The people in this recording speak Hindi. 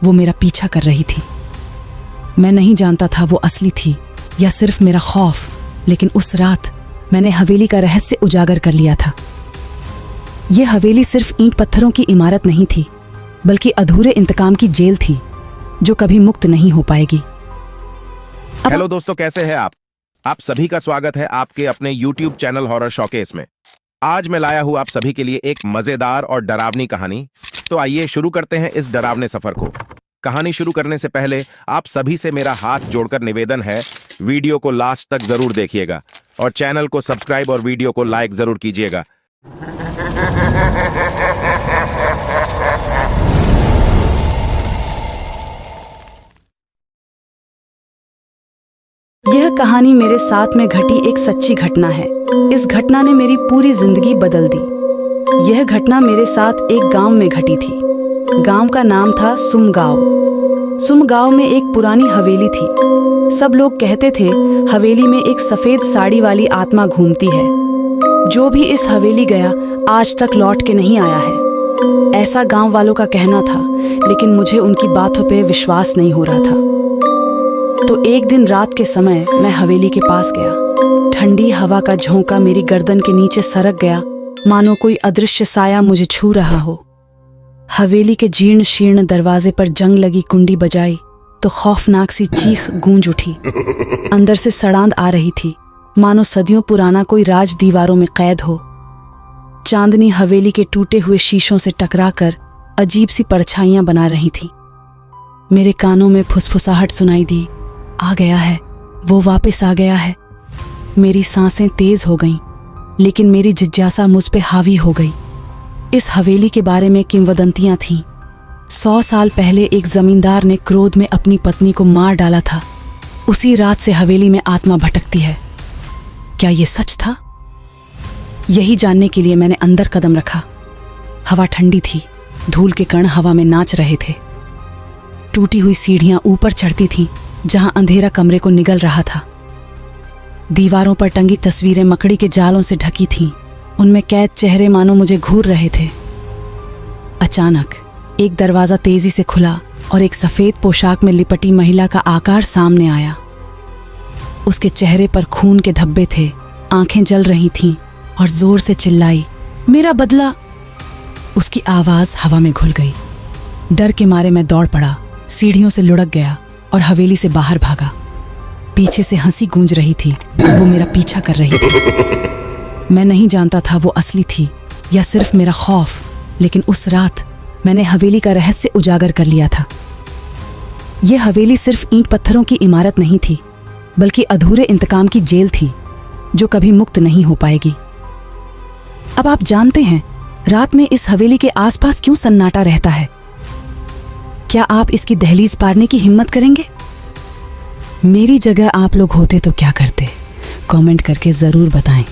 वो मेरा पीछा कर रही थी। मैं नहीं जानता था वो असली थी या सिर्फ मेरा खौफ, लेकिन उस रात मैंने हवेली का रहस्य उजागर कर लिया था। यह हवेली सिर्फ ईंट पत्थरों की इमारत नहीं थी, बल्कि अधूरे इंतकाम की जेल थी जो कभी मुक्त नहीं हो पाएगी। हेलो दोस्तों, कैसे हैं आप सभी का स्वागत है आपके अपने YouTube चैनल हॉरर शोकेस में। आज मैं लाया हूं आप सभी के लिए एक मजेदार और डरावनी कहानी। तो आइए शुरू करते हैं इस डरावने सफर को। कहानी शुरू करने से पहले आप सभी से मेरा हाथ जोड़कर निवेदन है, वीडियो को लास्ट तक जरूर देखिएगा और चैनल को सब्सक्राइब और वीडियो को लाइक जरूर कीजिएगा। यह कहानी मेरे साथ में घटी एक सच्ची घटना है। इस घटना ने मेरी पूरी जिंदगी बदल दी। यह घटना मेरे साथ एक गांव में घटी थी। गांव का नाम था सुमगांव। सुमगांव में एक पुरानी हवेली थी। सब लोग कहते थे हवेली में एक सफेद साड़ी वाली आत्मा घूमती है। जो भी इस हवेली गया आज तक लौट के नहीं आया है, ऐसा गांव वालों का कहना था। लेकिन मुझे उनकी बातों पे विश्वास नहीं हो रहा था। तो एक दिन रात के समय मैं हवेली के पास गया। ठंडी हवा का झोंका मेरी गर्दन के नीचे सरक गया, मानो कोई अदृश्य साया मुझे छू रहा हो। हवेली के जीर्ण शीर्ण दरवाजे पर जंग लगी कुंडी बजाई तो खौफनाक सी चीख गूंज उठी। अंदर से सड़ांध आ रही थी, मानो सदियों पुराना कोई राज दीवारों में कैद हो। चांदनी हवेली के टूटे हुए शीशों से टकराकर अजीब सी परछाइयां बना रही थी। मेरे कानों में फुसफुसाहट सुनाई दी, आ गया है, वो वापस आ गया है। मेरी सांसें तेज हो गईं, लेकिन मेरी जिज्ञासा मुझ पे हावी हो गई। इस हवेली के बारे में किंवदंतियां थीं। 100 साल पहले एक जमींदार ने क्रोध में अपनी पत्नी को मार डाला था। उसी रात से हवेली में आत्मा भटकती है। क्या ये सच था? यही जानने के लिए मैंने अंदर कदम रखा। हवा ठंडी थी, धूल के कण हवा में नाच रहे थे। टूटी हुई सीढ़ियां ऊपर चढ़ती थीं, जहां अंधेरा कमरे को निगल रहा था। दीवारों पर टंगी तस्वीरें मकड़ी के जालों से ढकी थीं। उनमें कैद चेहरे मानो मुझे घूर रहे थे। अचानक एक दरवाजा तेजी से खुला और एक सफेद पोशाक में लिपटी महिला का आकार सामने आया। उसके चेहरे पर खून के धब्बे थे, आंखें जल रही थीं और जोर से चिल्लाई, मेरा बदला। उसकी आवाज हवा में घुल गई। डर के मारे मैं दौड़ पड़ा, सीढ़ियों से लुढ़क गया और हवेली से बाहर भागा। पीछे से हंसी गूंज रही थी, वो मेरा पीछा कर रही थी। मैं नहीं जानता था वो असली थी या सिर्फ मेरा खौफ, लेकिन उस रात मैंने हवेली का रहस्य उजागर कर लिया था। यह हवेली सिर्फ ईंट पत्थरों की इमारत नहीं थी, बल्कि अधूरे इंतकाम की जेल थी जो कभी मुक्त नहीं हो पाएगी। अब आप जानते हैं रात में इस हवेली के आसपास क्यों सन्नाटा रहता है? क्या आप इसकी दहलीज पारने की हिम्मत करेंगे? मेरी जगह आप लोग होते तो क्या करते? कमेंट करके जरूर बताएं।